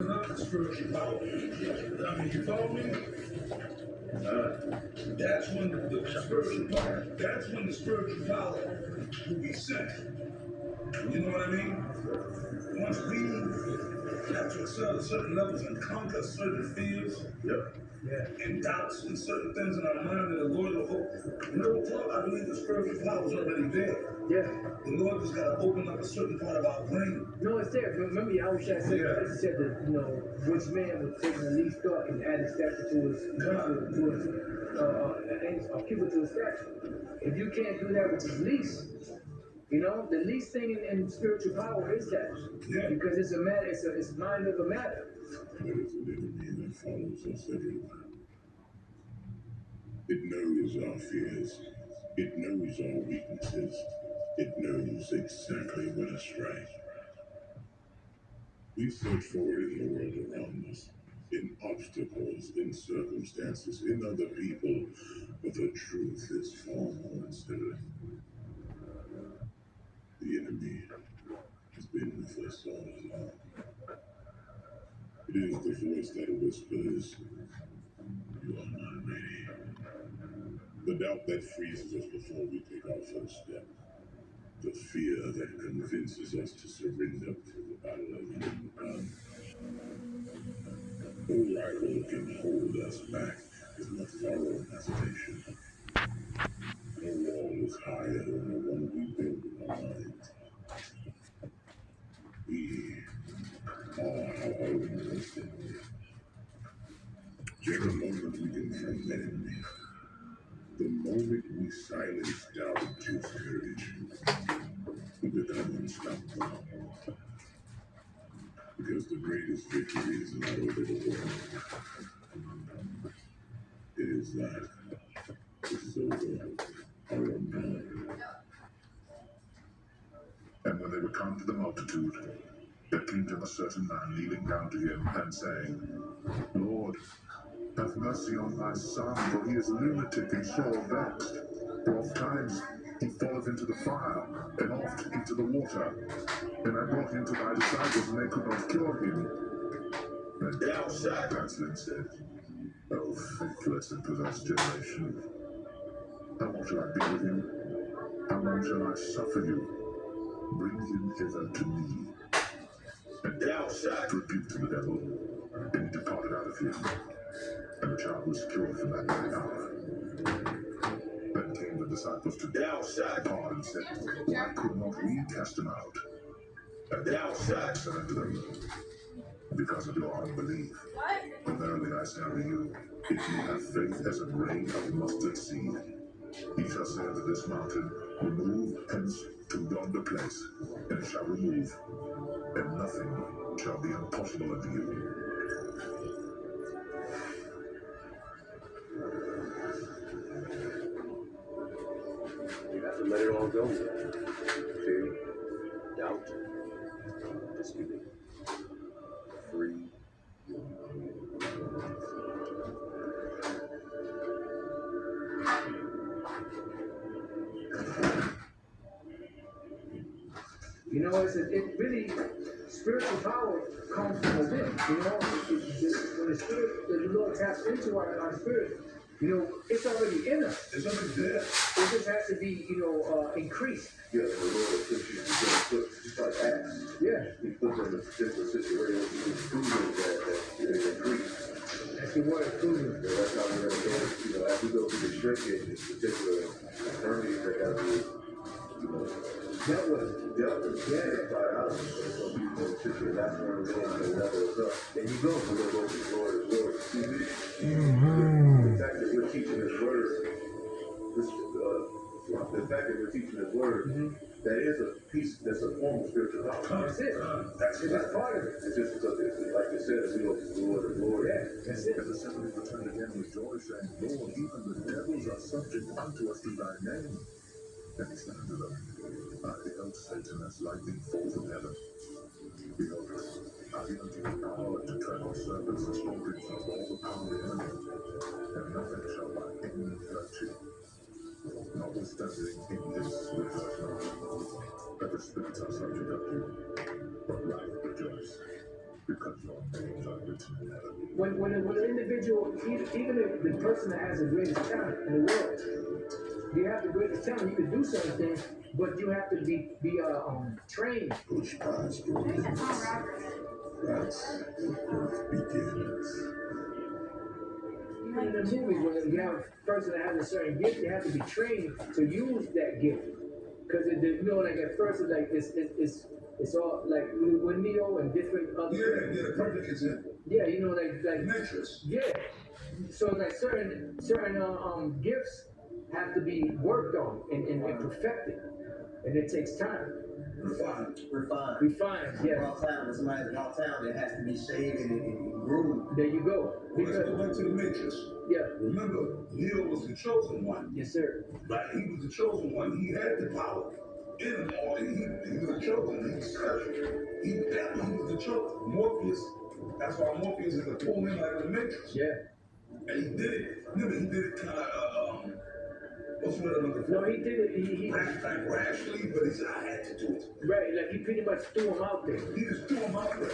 Spiritual power. I mean, you follow me? That's when the spiritual power. That's when the spiritual power will be sent. You know what I mean? Once we have to excel at certain levels and conquer certain fears, and doubts and certain things in our mind that are going to hope. No talk, I believe the spiritual power is already there. Yeah. The Lord just got to open up a certain part of our brain. No, it's there. Remember, Yahushua said, said that, which man would take the least thought and add a statue to his, a cubit to his statue. If you can't do that with his least, the least thing in spiritual power is that. Yeah. Because it's a matter, it's mind over matter. There is an enemy that follows us everywhere. It knows our fears. It knows our weaknesses. It knows exactly when to strike. We search for it in the world around us, in obstacles, in circumstances, in other people, but the truth is far more unsettling. The enemy has been with us all along. It is the voice that whispers, "You are not ready." The doubt that freezes us before we take our first step. The fear that convinces us to surrender to the battle alone. No rival can hold us back is no thorough hesitation. No wall is higher than the one we build in our minds. We are our own worst enemy. The moment we confront that enemy, the moment we silence doubt and choose courage, we become unstoppable. Because the greatest victory is not over the world. It is that which is over our own mind. And when they were come to the multitude, there came to him a certain man kneeling down to him and saying, Lord, have mercy on thy son, for he is lunatic and sore vexed. For oft times he falleth into the fire, and oft into the water. And I brought him to thy disciples, and they could not cure him. And thou answered and said, O faithless and perverse generation, how long shall I be with you? How long shall I suffer you? Bring him hither to me. And thou rebuked the devil, and he departed out of him. And the child was cured from that very hour. Then came the disciples to Paul and said, Why could not we cast him out? And thou said unto them, Because of your unbelief. For verily I say unto you, if ye have faith as a grain of mustard seed, ye shall say unto this mountain, Remove hence to yonder place, and it shall remove, and nothing shall be impossible unto you. You have to let it all go. Fear, doubt, disbelief. Free. It really, spiritual power comes from within. When the spirit, the Lord taps into our spirit, it's already in us. It's already there. It just has to be, increased. Yeah, the Lord puts you just like Acts. Yeah. He puts in a different situation. He's proving that it increased. That's the word, proving. Yeah, that's how we're going to go. As we go through the shrinkage, this particular journey that has to, that was by us. So people, that's where we're going to level us up. There you go. We're going to go to Lord. The fact that we're teaching His word, the fact that we're teaching His word, that is a piece, that's a form of spiritual power. That's it. That's part of it. It's just because, like you said, we go to the Lord. Yeah, that's it. And the assembly returned again with joy, saying, Lord, even the devils are subject unto us through thy name. And he said unto them, I beheld Satan as lightning fall from heaven. Behold, I give unto you power to tread on serpents and scorpions and of all the power of the enemy, and nothing shall by any means hurt you. Notwithstanding in this rejoice not, that the spirits are subject unto you, but rather rejoice, because your names are written in heaven. When an individual, even if the person that has the greatest talent in the world, you have the greatest talent, you can do certain things, but you have to be trained. Push past your limits. That's where growth begins. Even in the movies, when you have a person that has a certain gift, they have to be trained to use that gift. Because you know, like at first, it's like it's all like with Neo and different other. Yeah, perfect example. Yeah, you know, like Matrix. yeah. So like certain gifts have to be worked on and perfected, and it takes time. Refined, yeah. Raw talent, somebody that's raw talent, it has to be shaded and groomed. There you go. Let's go back to the Matrix. Yeah. Remember, Neo was the chosen one. Yes, sir. Right? He was the chosen one. He had the power in him. He was the chosen. He was special. He was the chosen. Morpheus. That's why Morpheus is a pull in like the Matrix. Yeah. And he did it. Remember, he did it kind of what's what I'm looking for? No, he did it. He rashly, but he said I had to do it. Right, like he pretty much threw him out there. He just threw him out there.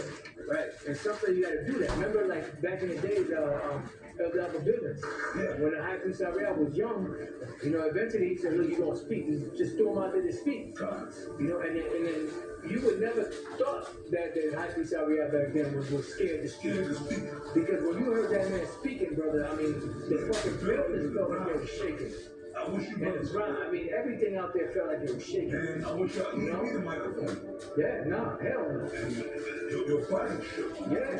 Right, and sometimes you got to do that. Remember, like back in the days, of the business. Yeah. When the high priest Ariel was young, you know, eventually he said, "Look, you gonna speak. Just throw him out there to speak." You know, and then you would never thought that the high priest Ariel back then was scared to speak. Because when you heard that man speaking, brother, I mean, the fucking buildings felt like they were shaking. I wish you And the ground, I mean, everything out there felt like it was shaking. And I wish y'all you know the microphone. Yeah, no, hell no. Your body shook. Yeah, he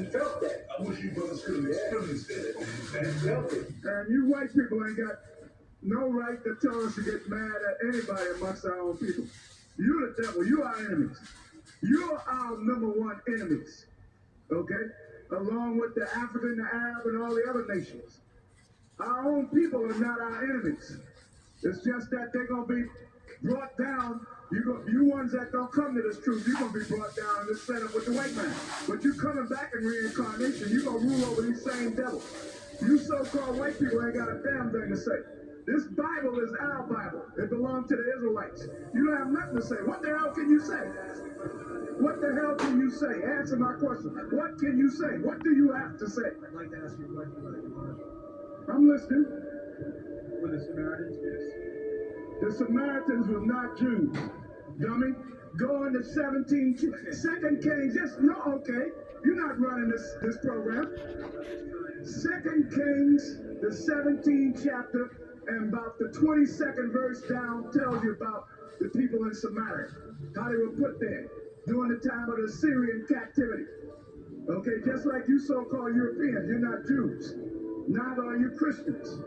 felt that. I wish you brothers could have experienced that. He felt it. And you white people ain't got no right to tell us to get mad at anybody amongst our own people. You're the devil. You are our enemies. You're our number one enemies. Okay? Along with the African, the Arab, and all the other nations. Our own people are not our enemies. It's just that they're going to be brought down. You ones that don't come to this truth, you're going to be brought down in this setup with the white man. But you coming back in reincarnation, you're going to rule over these same devils. You so-called white people ain't got a damn thing to say. This Bible is our Bible. It belongs to the Israelites. You don't have nothing to say. What the hell can you say? What the hell can you say? Answer my question. What can you say? What do you have to say? I'd like to ask you a question. I'm listening. Were the Samaritans Jews? The Samaritans were not Jews. Dummy. Go into 17, 2 Kings. Okay. You're not running this program. 2 Kings, the 17th chapter, and about the 22nd verse down tells you about the people in Samaria. How they were put there during the time of the Syrian captivity. Okay, just like you so-called Europeans, you're not Jews. Neither are you Christians.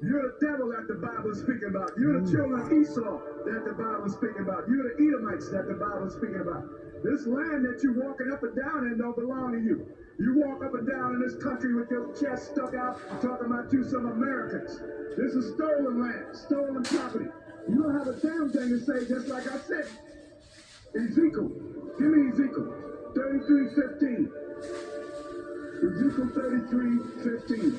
You're the devil that the Bible is speaking about. You're the children of Esau that the Bible is speaking about. You're the Edomites that the Bible is speaking about. This land that you're walking up and down in don't belong to you. You walk up and down in this country with your chest stuck out talking about you some Americans. This is stolen land, stolen property. You don't have a damn thing to say, just like I said. Ezekiel. Give me Ezekiel 33:15. Ezekiel 33:15.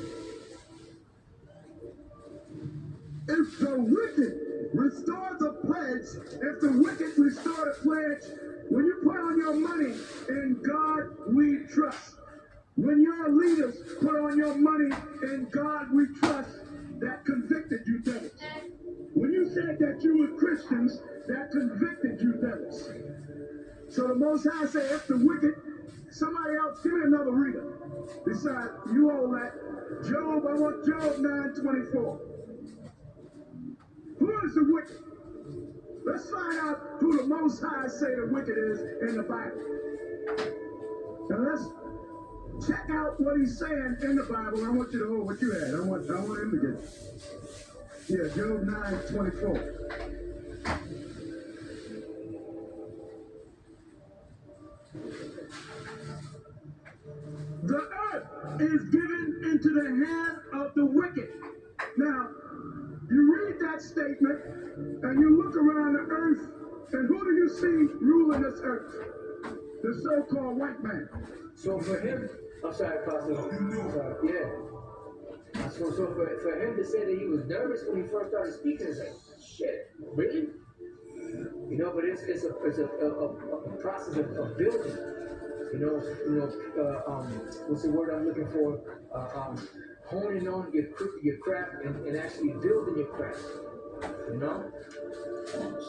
If the wicked restores a pledge, if the wicked restore a pledge, when you put on your money, in God we trust. When your leaders put on your money, in God we trust, that convicted you devils. When you said that you were Christians, that convicted you devils. So the Most High say, if the wicked, somebody else, give me another reader. Besides, you hold that. Job, I want Job 9:24. Who is the wicked? Let's find out who the Most High say the wicked is in the Bible. Now let's check out what he's saying in the Bible. I want you to hold what you had. I want him to get it. Yeah, Job 9:24. The earth is given into the hand of the wicked. Now, you read that statement and you look around the earth, and who do you see ruling this earth? The so-called white man. So for him, I'm sorry, Pastor. Yeah. So for him to say that he was nervous when he first started speaking, it's like, shit, really? You know, but it's a process of building. What's the word I'm looking for? Honing on your craft and actually building your craft. You know?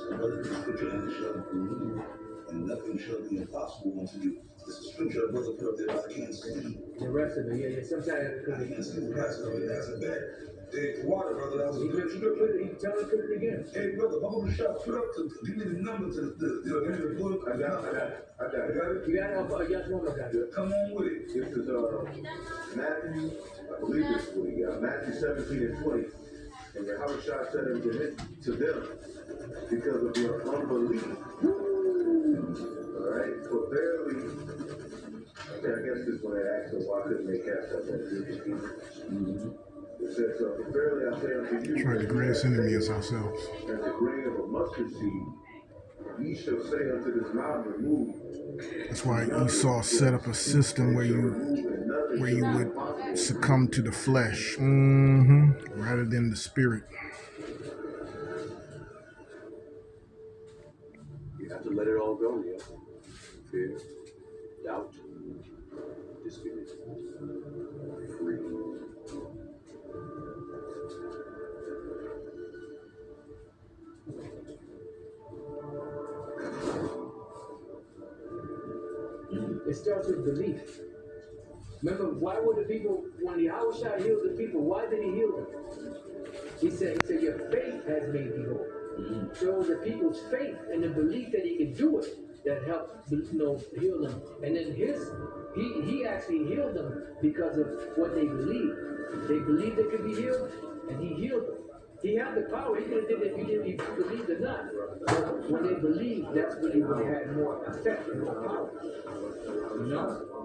Brother, the scripture and shall be removed, and nothing shall be impossible unto you. This is scripture, brother, put up there, but I can't see. The rest of it, yeah. Sometimes I can't see the rest of it. That's a bad. Hey, water, brother, that was a good scripture. He tell us put it again. Hey, brother, hold the shop. Put up to give me the number to the book. I got it. You got it? Yes, one more guy. Come on with it. This is Matthew, I believe this is what he got. Matthew 17 and 20. And Yahushua said unto him, to them, because of your unbelief. All right, for verily, okay, I guess this is when they asked them why couldn't they cast out that demon. It says, for verily I say unto you, Right, the greatest enemy is ourselves. as the grain of a mustard seed, ye shall say unto this mountain, remove. That's why Esau set up a system where you would succumb to the flesh, rather than the spirit. You have to let it all go, yeah. Fear, doubt, disbelief, free. It starts with belief. Remember, why were the people, when Yahushua healed the people, why did he heal them? He said, your faith has made you whole. So it was the people's faith and the belief that he could do it that helped, heal them. And then he actually healed them because of what they believed. They believed they could be healed, and he healed them. He had the power. He could have did it if he believed or not. But when they believed, that's when they had more effect and more power. You know?